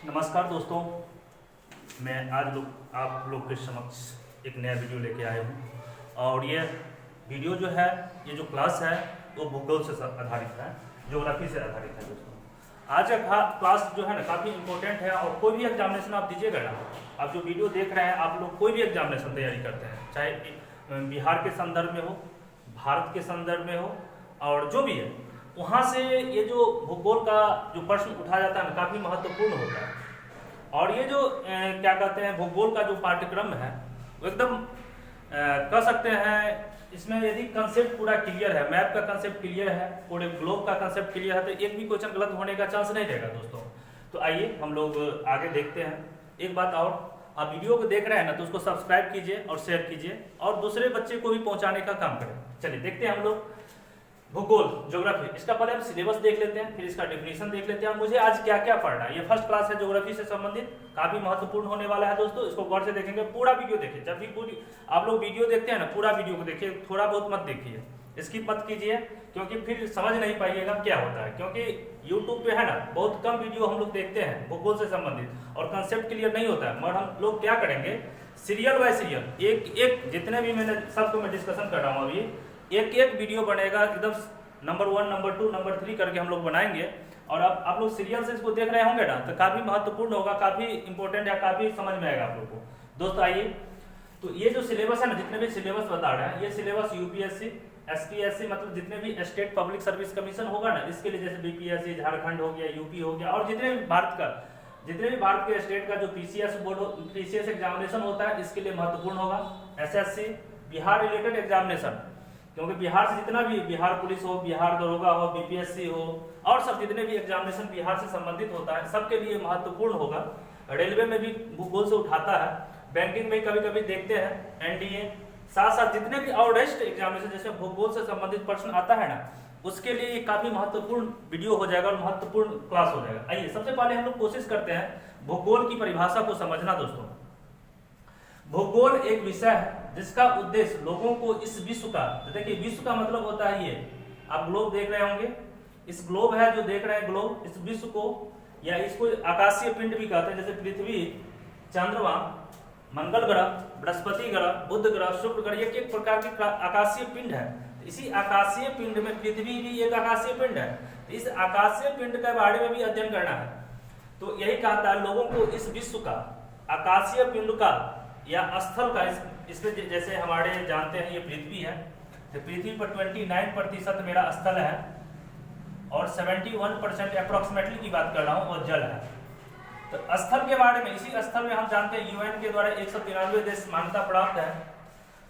नमस्कार दोस्तों, मैं आज आप लोग के समक्ष एक नया वीडियो लेके आया हूँ। और ये वीडियो जो है, ये जो क्लास है वो भूगोल से आधारित है, ज्योग्राफी से आधारित है दोस्तों। आज का क्लास जो है ना काफ़ी इम्पोर्टेंट है। और कोई भी एग्जामिनेशन आप दीजिएगा ना, आप जो वीडियो देख रहे हैं, आप लोग कोई भी एग्जामिनेशन तैयारी करते हैं, चाहे बिहार के संदर्भ में हो, भारत के संदर्भ में हो, और जो भी है, वहाँ से ये जो भूगोल का जो प्रश्न उठाया जाता है ना काफ़ी महत्वपूर्ण होता है। और ये जो क्या कहते हैं भूगोल का जो पाठ्यक्रम है वो एकदम कह सकते हैं, इसमें यदि कंसेप्ट पूरा क्लियर है, मैप का कंसेप्ट क्लियर है, पूरे ग्लोब का कंसेप्ट क्लियर है, तो एक भी क्वेश्चन गलत होने का चांस नहीं रहेगा दोस्तों। तो आइए हम लोग आगे देखते हैं। एक बात और, आप वीडियो को देख रहे हैं ना, तो उसको सब्सक्राइब कीजिए और शेयर कीजिए और दूसरे बच्चे को भी पहुंचाने का काम करें। चलिए देखते हैं हम लोग भूगोल ज्योग्राफी। इसका पहले हम सिलेबस देख लेते हैं, फिर इसका डेफिनेशन देख लेते हैं और मुझे आज क्या क्या पढ़ना है। ये फर्स्ट क्लास है ज्योग्राफी से संबंधित, काफी महत्वपूर्ण होने वाला है दोस्तों। इसको गौर से देखेंगे, पूरा वीडियो देखिए। जब भी पूरी आप लोग वीडियो देखते हैं ना, पूरा वीडियो को देखिए, थोड़ा बहुत मत देखिए, स्किप मत कीजिए, क्योंकि फिर समझ नहीं पाइएगा क्या होता है। क्योंकि यूट्यूब पे है ना बहुत कम वीडियो हम लोग देखते हैं भूगोल से संबंधित और कंसेप्ट क्लियर नहीं होता है। मगर हम लोग क्या करेंगे, सीरियल बाय सीरियल एक एक जितने भी मैंने सबको मैं डिस्कशन कर रहा हूँ अभी, एक एक वीडियो बनेगा एकदम नंबर 1, नंबर 2, नंबर 3 करके हम लोग बनाएंगे। और अब आप लोग सीरियल से इसको देख रहे होंगे ना, तो काफी महत्वपूर्ण होगा, काफी इंपॉर्टेंट या काफी समझ में आएगा आप लोग को। दोस्तों आइए, तो ये जो सिलेबस है ना, जितने भी सिलेबस बता रहे हैं, ये सिलेबस यूपीएससी, एसपीएससी मतलब जितने भी स्टेट पब्लिक सर्विस कमीशन होगा ना, इसके लिए, जैसे बीपीएससी झारखंड हो गया, यूपी हो गया, और जितने भी भारत के स्टेट का जो पीसीएस बोर्ड पीसीएस एग्जामिनेशन होता है, इसके लिए महत्वपूर्ण होगा। एसएससी बिहार रिलेटेड एग्जामिनेशन, क्योंकि बिहार से जितना भी, बिहार पुलिस हो, बिहार दरोगा हो, बीपीएससी हो, और सब जितने भी एग्जामिनेशन बिहार से संबंधित होता है, सबके लिए महत्वपूर्ण होगा। रेलवे में भी भूगोल से उठाता है, बैंकिंग में कभी कभी देखते हैं, एनडीए, साथ साथ जितने भी और रेस्ट एग्जामिनेशन जैसे भूगोल से संबंधित प्रश्न आता है ना, उसके लिए ये काफी महत्वपूर्ण वीडियो हो जाएगा और महत्वपूर्ण क्लास हो जाएगा। आइए सबसे पहले हम लोग कोशिश करते हैं भूगोल की परिभाषा को समझना दोस्तों। भूगोल एक विषय है जिसका उद्देश्य लोगों को इस विश्व का, देखिए विश्व का मतलब होता है ये, आप ग्लोब देख रहे होंगे, इस ग्लोब है जो देख रहे हैं ग्लोब, इस विश्व को, या इसको आकाशीय पिंड भी कहते हैं, जैसे पृथ्वी, चंद्रमा, मंगल ग्रह, बृहस्पति ग्रह, बुध ग्रह, शुक्र ग्रह, एक एक प्रकार के आकाशीय पिंड है। इसी आकाशीय पिंड में पृथ्वी भी एक आकाशीय पिंड है। इस आकाशीय पिंड के बारे में भी अध्ययन करना है। तो यही कहता है लोगों को इस विश्व का, आकाशीय पिंड का या स्थल का, इसमें जैसे हमारे जानते हैं ये पृथ्वी है, तो पृथ्वी पर 29% मेरा स्थल है और 71% अप्रोक्सीमेटली की बात कर रहा हूँ और जल है। तो स्थल के बारे में, इसी स्थल में हम जानते हैं यूएन के द्वारा 193 देश मान्यता प्राप्त है,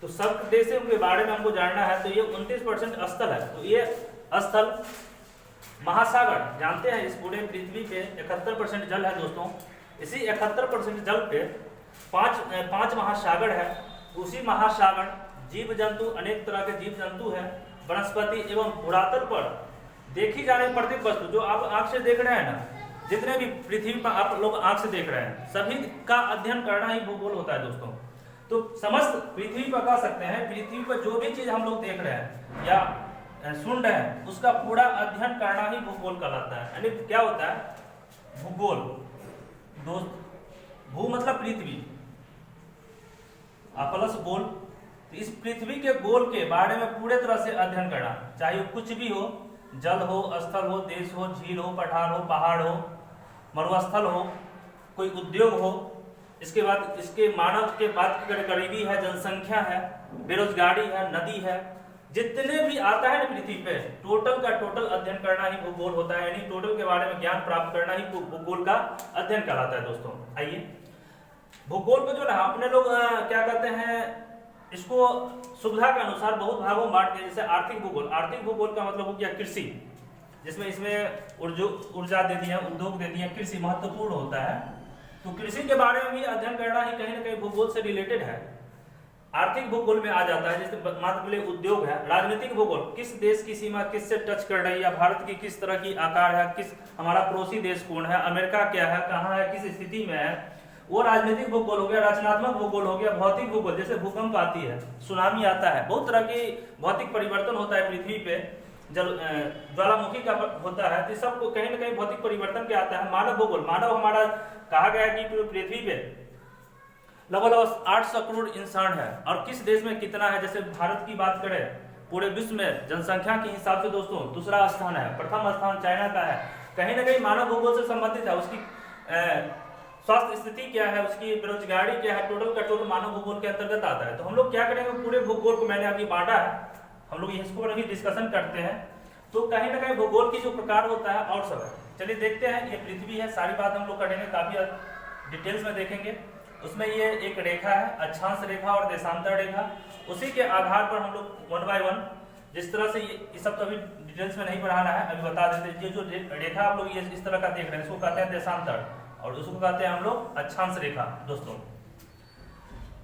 तो सब देशों के बारे में हमको जानना है। तो ये 29% स्थल है। तो ये स्थल, महासागर जानते हैं, इस पूरे पृथ्वी पे 71% जल है दोस्तों। इसी 71% जल पे पांच महासागर है। उसी महासागर जीव जंतु, अनेक तरह के जीव जंतु है, वनस्पति एवं भूरातल पर देखी जाने प्रत्येक वस्तु जो आप आंख से देख रहे हैं ना, जितने भी पृथ्वी पर आप लोग आंख से देख रहे हैं, सभी का अध्ययन करना ही भूगोल होता है दोस्तों। तो समस्त पृथ्वी पर कह सकते हैं, पृथ्वी पर जो भी चीज हम लोग देख रहे हैं या सुन रहे हैं, उसका पूरा अध्ययन करना ही भूगोल कहलाता है। यानी क्या होता है भूगोल दोस्त, भू मतलब पृथ्वी, प्लस गोल, तो इस पृथ्वी के गोल के बारे में पूरे तरह से अध्ययन करना, चाहे कुछ भी हो, जल हो, स्थल हो, देश हो, झील हो, पठार हो, पहाड़ हो, मरुस्थल हो, कोई उद्योग हो, इसके बाद इसके मानव के बात गरीबी है, जनसंख्या है, बेरोजगारी है, नदी है, जितने भी आता है ना पृथ्वी पे, टोटल का टोटल अध्ययन करना ही भूगोल होता है। यानी टोटल के बारे में ज्ञान प्राप्त करना ही भूगोल का अध्ययन कहलाता है दोस्तों। आइए भूगोल को जो ना अपने लोग क्या कहते हैं, इसको सुविधा के अनुसार बहुत भागों में बांटते हैं। जैसे आर्थिक भूगोल, आर्थिक भूगोल का मतलब हो गया कृषि, जिसमें इसमें ऊर्जा दे दिया, उद्योग दे दिया, कृषि महत्वपूर्ण होता है। तो कृषि के बारे में भी अध्ययन करना ही कहीं ना कहीं भूगोल से रिलेटेड है, आर्थिक भूगोल में आ जाता है। जैसे मान लीजिए उद्योग है। राजनीतिक भूगोल, किस देश की सीमा किससे टच कर रही है, भारत की किस तरह की आकार है, किस हमारा पड़ोसी देश कौन है, अमेरिका क्या है, कहाँ है, किस स्थिति में है, वो राजनीतिक भूगोल हो गया। रचनात्मक भूगोल हो गया। भौतिक भूगोल, जैसे भूकंप आती है, सुनामी आता है, बहुत तरह की भौतिक परिवर्तन होता है पृथ्वी पे, ज्वालामुखी का होता है, तो सबको कहीं ना कहीं भौतिक परिवर्तन क्या आता है। मानव भूगोल, मानव हमारा कहा गया है कि पृथ्वी पे लगभग 800 करोड़ इंसान है, और किस देश में कितना है। जैसे भारत की बात करें, पूरे विश्व में जनसंख्या के हिसाब से दोस्तों दूसरा स्थान है, प्रथम स्थान चाइना का है। कहीं ना कहीं मानव भूगोल से संबंधित है, उसकी स्वास्थ्य स्थिति क्या है, उसकी बेरोजगारी क्या है, टोटल का टोटल मानव भूगोल के अंतर्गत आता है। तो हम लोग क्या करेंगे, पूरे भूगोल को मैंने अभी बांटा है, हम लोग इसको अभी डिस्कशन करते हैं। तो कहीं ना कहीं भूगोल की जो प्रकार होता है और सब है, चलिए देखते हैं। ये पृथ्वी है, सारी बात हम लोग करेंगे, काफी डिटेल्स में देखेंगे। उसमें ये एक रेखा है, अक्षांश रेखा और देशांतर रेखा, उसी के आधार पर हम लोग 1 बाय 1 जिस तरह से ये सब तो अभी डिटेल्स में नहीं पढ़ाना है, अभी बता देते हैं। ये जो रेखा आप लोग ये इस तरह का देख रहे हैं, इसको कहते हैं देशांतर, और उसको कहते हैं हम लोग अक्षांश रेखा दोस्तों।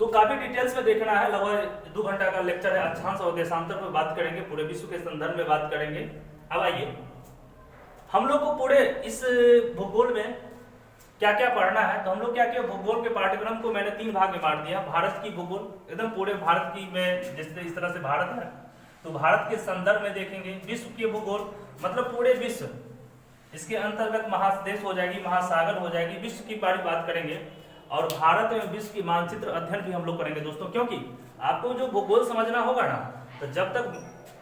तो काफी डिटेल्स में देखना है, लगभग 2 घंटा का लेक्चर है। अक्षांश और देशांतर पर बात करेंगे, पूरे विश्व के संदर्भ में बात करेंगे। अब आइए, हम लोग को पूरे इस भूगोल में क्या क्या पढ़ना है। तो हम लोग क्या किया, भूगोल के पाठ्यक्रम को मैंने 3 भाग में बांट दिया। भारत की भूगोल, एकदम पूरे भारत की में जिस तरह से भारत है, तो भारत के संदर्भ में देखेंगे। विश्व के भूगोल मतलब पूरे विश्व, इसके अंतर्गत महादेश हो जाएगी, महासागर हो जाएगी, विश्व की बात करेंगे। और भारत एवं विश्व की मानचित्र अध्ययन भी हम लोग करेंगे दोस्तों, क्योंकि आपको जो भूगोल समझना होगा ना, तो जब तक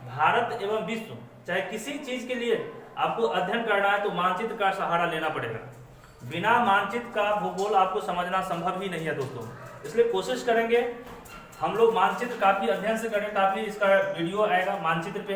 भारत एवं विश्व चाहे किसी चीज के लिए आपको अध्ययन करना है तो मानचित्र का सहारा लेना पड़ेगा। बिना मानचित्र का भूगोल आपको समझना संभव ही नहीं है दोस्तों। इसलिए कोशिश करेंगे हम लोग मानचित्र काफी अध्ययन से करें, काफी इसका वीडियो आएगा मानचित्र पे।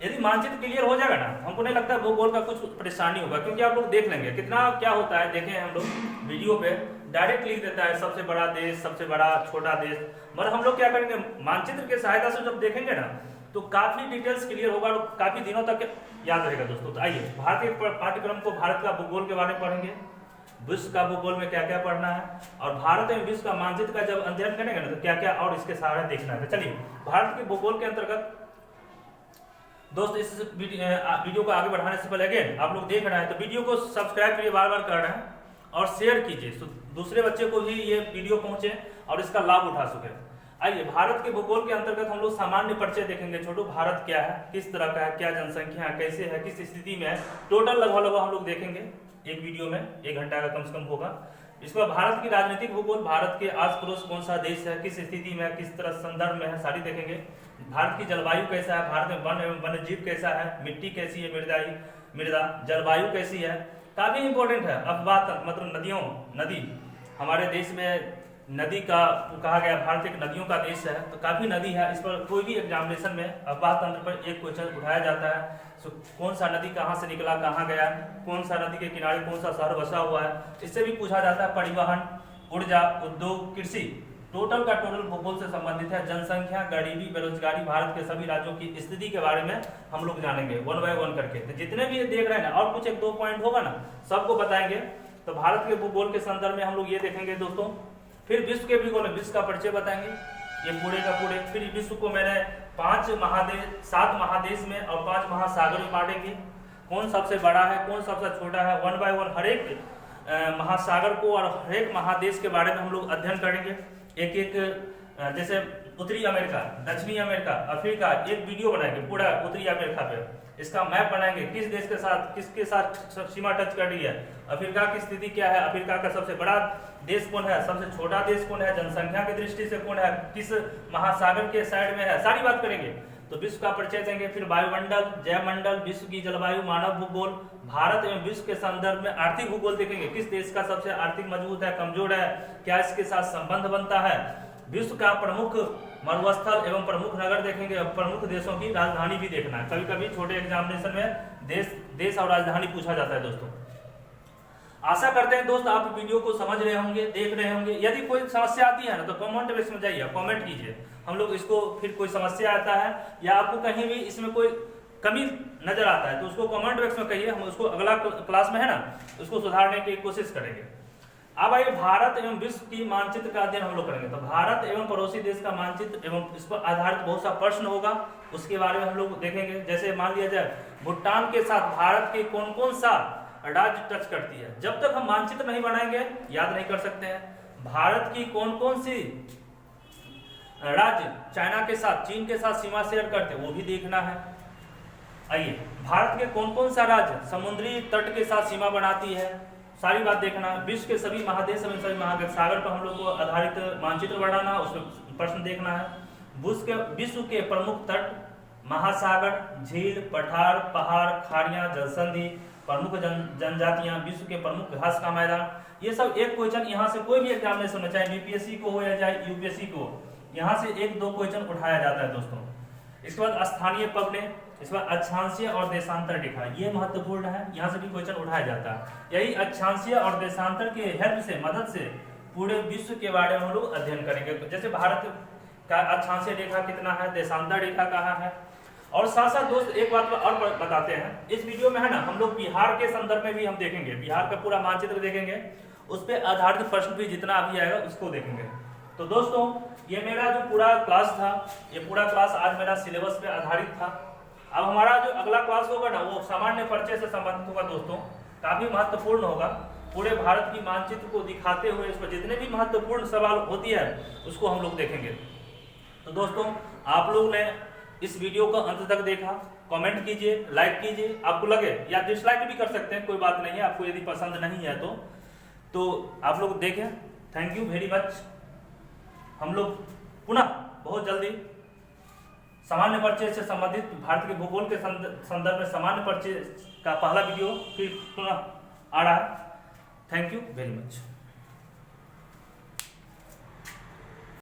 यदि मानचित्र क्लियर हो जाएगा ना, हमको नहीं लगता भूगोल का कुछ परेशानी होगा, क्योंकि आप लोग देख लेंगे कितना क्या होता है। देखें हम लोग वीडियो पे डायरेक्ट लिख देता है सबसे बड़ा देश, सबसे बड़ा छोटा देश, मगर हम लोग क्या करेंगे, मानचित्र की सहायता से जब देखेंगे ना तो काफी डिटेल्स क्लियर होगा और काफी दिनों तक याद रहेगा दोस्तों। तो आइए, भारतीय पाठ्यक्रम को भारत का भूगोल के बारे में पढ़ेंगे, विश्व का भूगोल में क्या क्या पढ़ना है, और भारत एवं विश्व का मानचित्र का जब अध्ययन करेंगे ना तो क्या क्या और इसके सहारे देखना है। चलिए, भारत के भूगोल के अंतर्गत दोस्त इस वीडियो को आगे बढ़ाने से पहले अगेन आप लोग देख रहे हैं तो वीडियो को सब्सक्राइब करिए, बार बार कर रहे हैं, और शेयर कीजिए तो दूसरे बच्चे को भी ये वीडियो पहुंचे और इसका लाभ उठा सके। आइए, भारत के भूगोल के अंतर्गत हम लोग सामान्य परिचय देखेंगे। छोटू, भारत क्या है, किस तरह का है, क्या जनसंख्या है, कैसे है, किस स्थिति में है, टोटल लगभग हम लोग देखेंगे एक वीडियो में, 1 घंटा का कम से कम होगा। इसके बाद भारत की राजनीतिक भूगोल, भारत के आस पड़ोस कौन सा देश है, किस स्थिति में है, किस तरह संदर्भ में है, सारी देखेंगे। भारत की जलवायु कैसा है, भारत में वन एवं वन्य जीव कैसा है, मिट्टी कैसी है, मृदा जलवायु कैसी है, काफी इंपॉर्टेंट है। अफवाह मतलब नदी हमारे देश में नदी का कहा गया, भारत एक नदियों का देश है, तो काफी नदी है। इस पर कोई भी एग्जामिनेशन में अफवाह तंत्र पर एक क्वेश्चन उठाया जाता है, कौन सा नदी कहाँ से निकला, कहाँ गया, कौन सा नदी के किनारे कौन सा शहर बसा हुआ है, इससे भी पूछा जाता है। परिवहन, ऊर्जा, उद्योग, कृषि, टोटल का टोटल भूगोल से संबंधित है। जनसंख्या, गरीबी, बेरोजगारी, भारत के सभी राज्यों की स्थिति के बारे में हम लोग जानेंगे 1 बाय 1 करके। तो जितने भी देख रहे हैं ना, और कुछ 1-2 पॉइंट होगा ना, सबको बताएंगे। तो भारत के भूगोल के संदर्भ में हम लोग ये देखेंगे दोस्तों। फिर विश्व के भूगोल में विश्व का परिचय बताएंगे, ये पूरे का पूरे। फिर विश्व को मैंने 7 महादेश में और 5 महासागर में बांटेंगे। कौन सबसे बड़ा है, कौन सबसे छोटा है, 1 बाय 1 हर एक महासागर को और हर एक महादेश के बारे में हम लोग अध्ययन करेंगे। एक जैसे उत्तरी अमेरिका, दक्षिणी अमेरिका, अफ्रीका, एक वीडियो बनाएंगे पूरा उत्तरी अमेरिका पे, इसका मैप बनाएंगे, किस देश के साथ किसके साथ सीमा टच कर रही है, अफ्रीका की स्थिति क्या है, अफ्रीका का सबसे बड़ा देश कौन है, सबसे छोटा देश कौन है, जनसंख्या की दृष्टि से कौन है, किस महासागर के साइड में है, सारी बात करेंगे। तो विश्व का परिचय देंगे। फिर वायुमंडल, जैवमंडल, विश्व की जलवायु, मानव भूगोल, भारत एवं विश्व के संदर्भ में आर्थिक भूगोल देखेंगे, किस देश का सबसे आर्थिक मजबूत है, कमजोर है, क्या इसके साथ संबंध बनता है। विश्व का प्रमुख मरुस्थल एवं प्रमुख नगर देखेंगे, प्रमुख देशों की राजधानी भी देखना है। कभी कभी छोटे एग्जामिनेशन में देश और राजधानी पूछा जाता है दोस्तों। आशा करते हैं दोस्त आप वीडियो को समझ रहे होंगे, देख रहे होंगे। यदि कोई समस्या आती है ना तो कमेंट बॉक्स में जाइए, कमेंट कीजिए, हम लोग इसको फिर कोई समस्या आता है या आपको कहीं भी इसमें कोई कमी नजर आता है तो उसको कमेंट बॉक्स में कहिए, हम उसको अगला क्लास में है ना उसको सुधारने की कोशिश करेंगे। अब आइए, भारत एवं विश्व की मानचित्र का अध्ययन हम लोग करेंगे। तो भारत एवं पड़ोसी देश का मानचित्र एवं इस पर आधारित बहुत सा प्रश्न होगा, उसके बारे में हम लोग देखेंगे। जैसे मान लिया जाए भूटान के साथ भारत के कौन कौन सा राज्य टच करती है, जब तक हम मानचित्र नहीं बनाएंगे याद नहीं कर सकते हैं। भारत की कौन कौन सी राज्य चाइना के साथ, चीन के साथ सीमा शेयर करते हैं, वो भी देखना है। आइए, भारत के कौन कौन सा राज्य समुद्री तट के साथ सीमा बनाती है, सारी बात देखना। विश्व के सभी महादेश एवं सभी महासागर पर हम लोग को आधारित मानचित्र बनाना, उसमें प्रश्न देखना है। विश्व के प्रमुख तट, महासागर, झील, पठार, पहाड़, खाड़ियां, जलसंधि, प्रमुख जनजातियां, विश्व के प्रमुख घास का मैदान, ये सब एक क्वेश्चन यहाँ से कोई भी एग्जामिनेशन में, चाहे बीपीएससी को हो या चाहे यूपीएससी को, यहाँ से 1-2 क्वेश्चन उठाया जाता है दोस्तों। इसके बाद स्थानीय पगडे, इसके बाद अक्षांशीय और देशांतर रेखा, ये महत्वपूर्ण है, यहाँ से भी क्वेश्चन उठाया जाता है। यही अक्षांशीय और देशांतर के हेल्प से, मदद से पूरे विश्व के बारे में हम लोग अध्ययन करेंगे। जैसे भारत का अक्षांशीय रेखा कितना है, देशांतर रेखा कहाँ है। और साथ साथ दोस्त एक बात और बताते हैं, इस वीडियो में है ना हम लोग बिहार के संदर्भ में भी हम देखेंगे, बिहार का पूरा मानचित्र देखेंगे, उस पर आधारित प्रश्न भी जितना अभी आएगा उसको देखेंगे। तो दोस्तों ये मेरा जो पूरा क्लास था, ये पूरा क्लास आज मेरा सिलेबस पे आधारित था। अब हमारा जो अगला क्लास होगा ना वो सामान्य परिचय से संबंधित होगा दोस्तों, काफी महत्वपूर्ण होगा। पूरे भारत की मानचित्र को दिखाते हुए इस पर जितने भी महत्वपूर्ण सवाल होती है उसको हम लोग देखेंगे। तो दोस्तों आप लोग ने इस वीडियो को अंत तक देखा, कमेंट कीजिए, लाइक कीजिए, आपको लगे या डिसलाइक भी कर सकते हैं, कोई बात नहीं है, आपको यदि पसंद नहीं है तो आप लोग देखें। Thank you very much. हम लोग पुनः बहुत जल्दी सामान्य परिचय से संबंधित भारत के भूगोल के संदर्भ में सामान्य परिचय का पहला वीडियो फिर पुनः आ रहा है। Thank you very much.